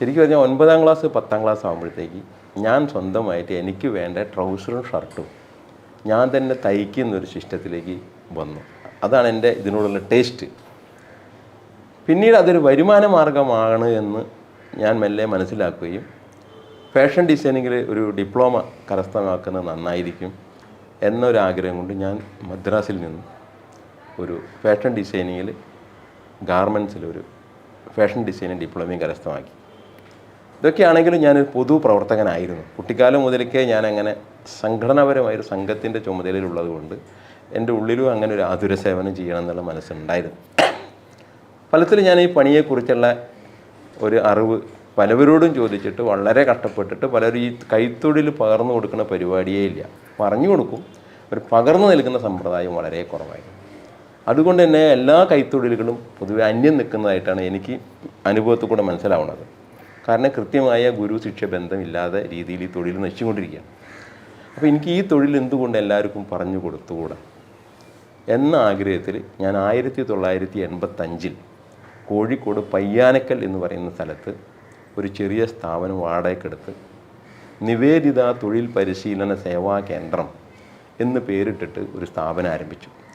ശരിക്കും പറഞ്ഞാൽ 9ാം class 10ാം class ആകുമ്പോഴത്തേക്ക് ഞാൻ സ്വന്തമായിട്ട് എനിക്ക് വേണ്ട ട്രൗസറും ഷർട്ടും ഞാൻ തന്നെ തയ്ക്കുന്നൊരു സിസ്റ്റത്തിലേക്ക് വന്നു. അതാണ് എൻ്റെ ഇതിനോടുള്ള ടേസ്റ്റ്. പിന്നീട് അതൊരു വരുമാന മാർഗമാണ് എന്ന് ഞാൻ മെല്ലെ മനസ്സിലാക്കുകയും ഫാഷൻ ഡിസൈനിങ്ങിൽ ഒരു ഡിപ്ലോമ കരസ്ഥമാക്കുന്നത് നന്നായിരിക്കും എന്നൊരാഗ്രഹം കൊണ്ട് ഞാൻ മദ്രാസിൽ നിന്നും ഒരു ഫാഷൻ ഡിസൈനിങ്ങിൽ ഗാർമെൻറ്റ്സിലൊരു ഫാഷൻ ഡിസൈനിങ് ഡിപ്ലോമയും കരസ്ഥമാക്കി. ഇതൊക്കെയാണെങ്കിലും ഞാനൊരു പൊതുപ്രവർത്തകനായിരുന്നു. കുട്ടിക്കാലം മുതൽക്കേ ഞാനങ്ങനെ സംഘടനാപരമായൊരു സംഘത്തിൻ്റെ ചുമതലയിലുള്ളത് കൊണ്ട് എൻ്റെ ഉള്ളിലും അങ്ങനെ ഒരു ആതുര സേവനം ചെയ്യണം എന്നുള്ള മനസ്സുണ്ടായിരുന്നു. ഫലത്തിൽ ഞാൻ ഈ പണിയെക്കുറിച്ചുള്ള ഒരു അറിവ് പലവരോടും ചോദിച്ചിട്ട് വളരെ കഷ്ടപ്പെട്ടിട്ട് പലരും ഈ കൈത്തൊഴിൽ പകർന്നു കൊടുക്കുന്ന പരിപാടിയേ ഇല്ല. പറഞ്ഞു കൊടുക്കും, ഒരു പകർന്നു നൽകുന്ന സമ്പ്രദായം വളരെ കുറവായിരുന്നു. അതുകൊണ്ട് തന്നെ എല്ലാ കൈത്തൊഴിലുകളും പൊതുവെ അന്യം നിൽക്കുന്നതായിട്ടാണ് എനിക്ക് അനുഭവത്തിൽ കൂടെ മനസ്സിലാവുന്നത്. കാരണം കൃത്യമായ ഗുരു ശിഷ്യ ബന്ധമില്ലാതെ രീതിയിൽ ഈ തൊഴിൽ നശിച്ചുകൊണ്ടിരിക്കുകയാണ്. അപ്പോൾ എനിക്ക് ഈ തൊഴിൽ എന്തുകൊണ്ട് എല്ലാവർക്കും പറഞ്ഞു കൊടുത്തുകൂടാ എന്ന ആഗ്രഹത്തിൽ ഞാൻ 1985 കോഴിക്കോട് പയ്യാനക്കൽ എന്ന് പറയുന്ന സ്ഥലത്ത് ഒരു ചെറിയ സ്ഥാപനം വാടകയ്ക്കെടുത്ത് നിവേദിത തൊഴിൽ പരിശീലന സേവാ കേന്ദ്രം എന്ന് പേരിട്ടിട്ട് ഒരു സ്ഥാപനം ആരംഭിച്ചു.